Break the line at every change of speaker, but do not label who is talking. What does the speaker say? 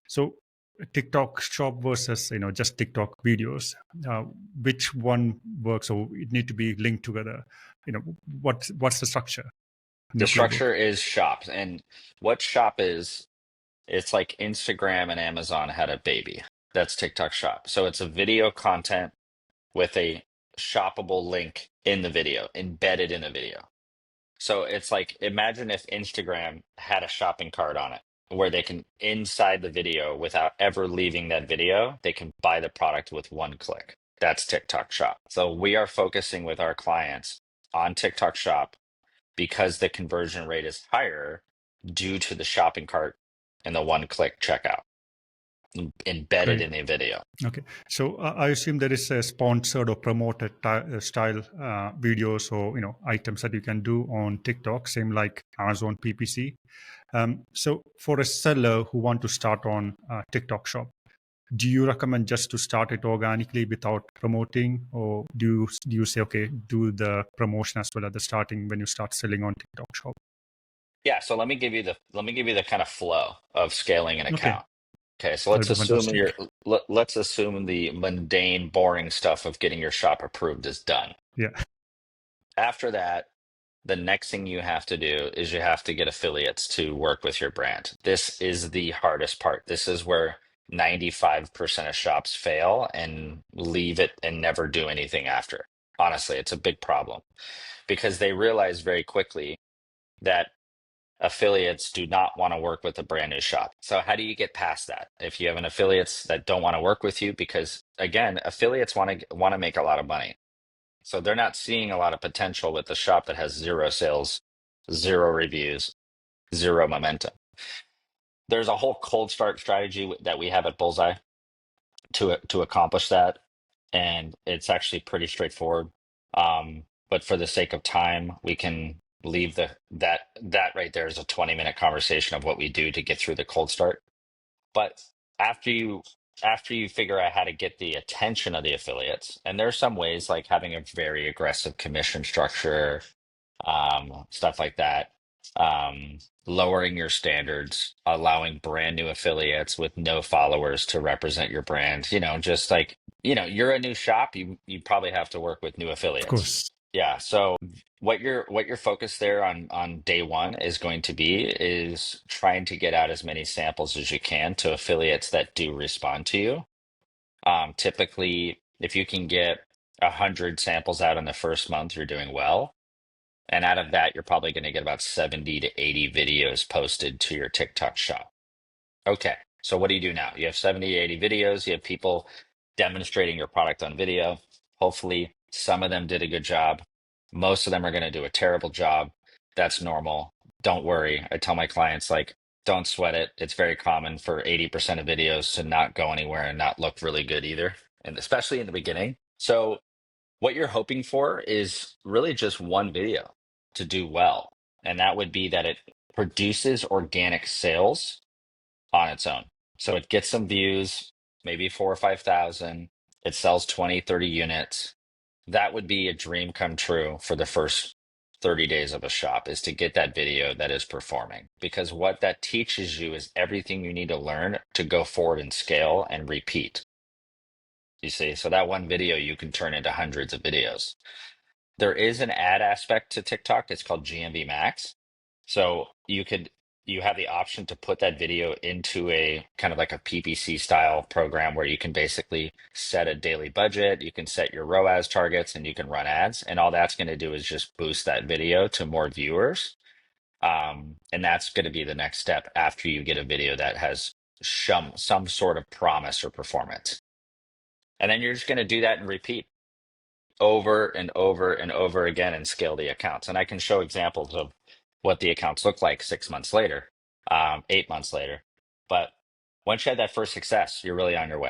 So TikTok shop versus just TikTok videos, uh, which one works, or it need to be linked together? What's the structure in
The
the playbook?
structure is shop. And what shop is, it's like Instagram and Amazon had a baby. That's TikTok shop. So it's a video content with a shoppable link in the video, embedded in the video. So it's like, imagine if Instagram had a shopping cart on it where they can, inside the video, without ever leaving that video, they can buy the product with one click. That's TikTok Shop. So we are focusing with our clients on TikTok Shop because the conversion rate is higher due to the shopping cart and the one click checkout embedded
Great.
in a video.
Okay. So I assume there is a sponsored or promoted style videos or items that you can do on TikTok, same like Amazon PPC. So for a seller who want to start on TikTok shop, do you recommend just to start it organically without promoting, or do you say, okay, do the promotion as well at the starting when you start selling on TikTok shop?
Yeah, so let me give you the kind of flow of scaling an
Okay,
account. Okay, so
that'll
let's
be
assume
fantastic.
let's assume the mundane, boring stuff of getting your shop approved is done.
Yeah,
After that, the next thing you have to do is you have to get affiliates to work with your brand. This is the hardest part. This is where 95% of shops fail and leave it and never do anything after. Honestly, it's a big problem because they realize very quickly that affiliates do not want to work with a brand new shop. So how do you get past that? If you have an affiliates that don't want to work with you, because again, affiliates want to make a lot of money. So they're not seeing a lot of potential with the shop that has zero sales, zero reviews, zero momentum. There's a whole cold start strategy that we have at Bullseye to accomplish that, and it's actually pretty straightforward. But for the sake of time, we can leave that right there is a 20-minute conversation of what we do to get through the cold start. But after you after you figure out how to get the attention of the affiliates, and there's some ways like having a very aggressive commission structure, stuff like that. Lowering your standards, allowing brand new affiliates with no followers to represent your brand. Just like, you're a new shop, you probably have to work with new
of
affiliates.
course.
Yeah. So what your focus there on day one is going to be is trying to get out as many samples as you can to affiliates that do respond to you. Typically, if you can get 100 samples out in the first month, you're doing well. And out of that, you're probably going to get about 70 to 80 videos posted to your TikTok shop. Okay, so what do you do now? You have 70 to 80 videos, you have people demonstrating your product on video. Hopefully, some of them did a good job. Most of them are going to do a terrible job. That's normal. Don't worry. I tell my clients, like, don't sweat it. It's very common for 80% of videos to not go anywhere and not look really good either, and especially in the beginning. So, what you're hoping for is really just one video to do well. And that would be that it produces organic sales on its own. So it gets some views, maybe 4 or 5 thousand. It sells 20, 30 units. That would be a dream come true for the first 30 days of a shop, is to get that video that is performing. Because what that teaches you is everything you need to learn to go forward and scale and repeat. You see, so that one video you can turn into hundreds of videos. There is an ad aspect to TikTok. It's called GMV Max. So you have the option to put that video into a kind of like a PPC style program where you can basically set a daily budget, you can set your ROAS targets, and you can run ads. And all that's going to do is just boost that video to more viewers. And that's going to be the next step after you get a video that has some sort of promise or performance. And then you're just going to do that and repeat over and over and over again and scale the accounts. And I can show examples of what the accounts look like 6 months later, 8 months later. But once you have that first success, you're really on your way.